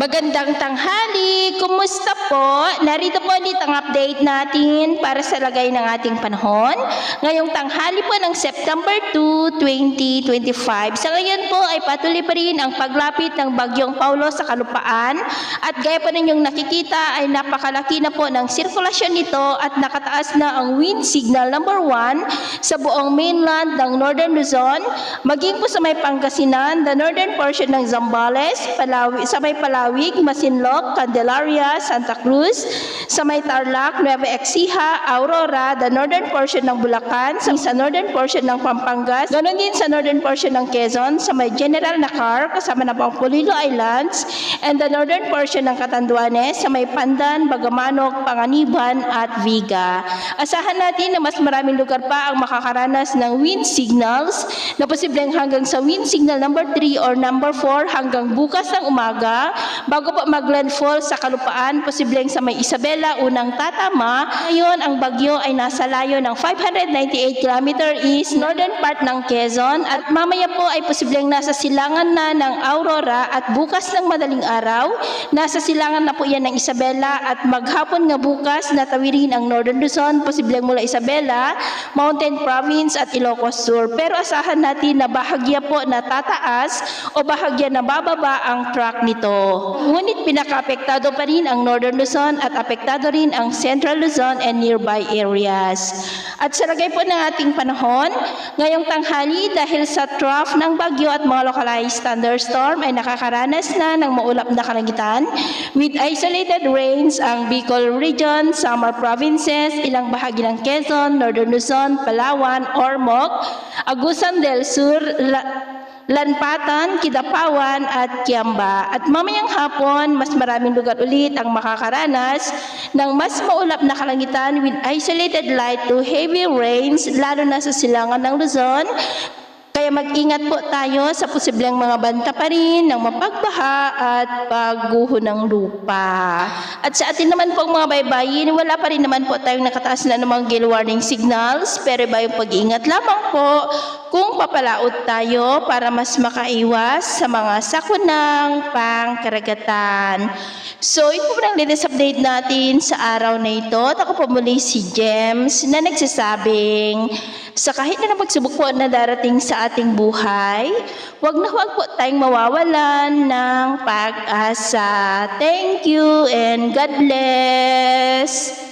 Magandang tanghali! Kumusta po? Narito po ulit ang update natin para sa lagay ng ating panahon. Ngayong tanghali po ng September 2, 2025. Sa ngayon po ay patuloy pa rin ang paglapit ng Bagyong Paulo sa kalupaan. At gaya po ninyong nakikita ay napakalaki na po ng sirkulasyon nito at nakataas na ang wind signal number 1 sa buong mainland ng Northern Luzon. Maging po sa may Pangasinan, the northern portion ng Zambales, sa may Palawig, Masinloc, Candelaria, Santa Cruz, sa may Tarlac, Nueva Ecija, Aurora, the northern portion ng Bulacan, sa northern portion ng Pampangas, ganoon din sa northern portion ng Quezon, sa may General Nakar, kasama na po ang Polillo Islands, and the northern portion ng Catanduanes, sa may Pandan, Bagamanok, Panganiban, at Viga. Asahan natin na mas maraming lugar pa ang makakaranas ng wind signals na posibleng hanggang sa wind signal number 3 or number 4 hanggang bukas ng umaga. Bago po mag-landfall sa kalupaan, posibleng sa may Isabela, unang tatama. Ngayon, ang bagyo ay nasa layo ng 598 km east, northern part ng Quezon. At mamaya po ay posibleng nasa silangan na ng Aurora at bukas ng madaling araw, nasa silangan na po yan ng Isabela at maghapon nga bukas natawirin ang Northern Luzon, posibleng mula Isabela, Mountain Province at Ilocos Sur. Pero asahan natin na bahagya po na tataas o bahagya na bababa ang track nito. Ngunit pinaka-apektado pa rin ang Northern Luzon at apektado rin ang Central Luzon and nearby areas. At sa lagay po ng ating panahon, ngayong tanghali dahil sa trough ng bagyo at mga localized thunderstorm ay nakakaranas na ng maulap na kalangitan with isolated rains ang Bicol Region, Samar Provinces, ilang bahagi ng Quezon, Northern Luzon, Palawan, Ormoc, Agusan del Sur, Lanpatan, Kidapawan at Kiamba. At mamayang hapon, mas maraming lugar ulit ang makakaranas ng mas maulap na kalangitan with isolated light to heavy rains, lalo na sa silangan ng Luzon. Kaya mag-ingat po tayo sa posibleng mga banta pa rin ng mapagbaha at pagguho ng lupa. At sa atin naman po mga baybayin, wala pa rin naman po tayong nakataas na namang gale warning signals, pero iba yung pag-iingat lamang po kung papalaot tayo para mas makaiwas sa mga sakunang pangkaragatan. So, ito po ang latest update natin sa araw na ito. At ako po muli si Gems na nagsasabing, sa kahit na pagsubok po na darating sa ating buhay, huwag po tayong mawawalan ng pag-asa. Thank you and God bless!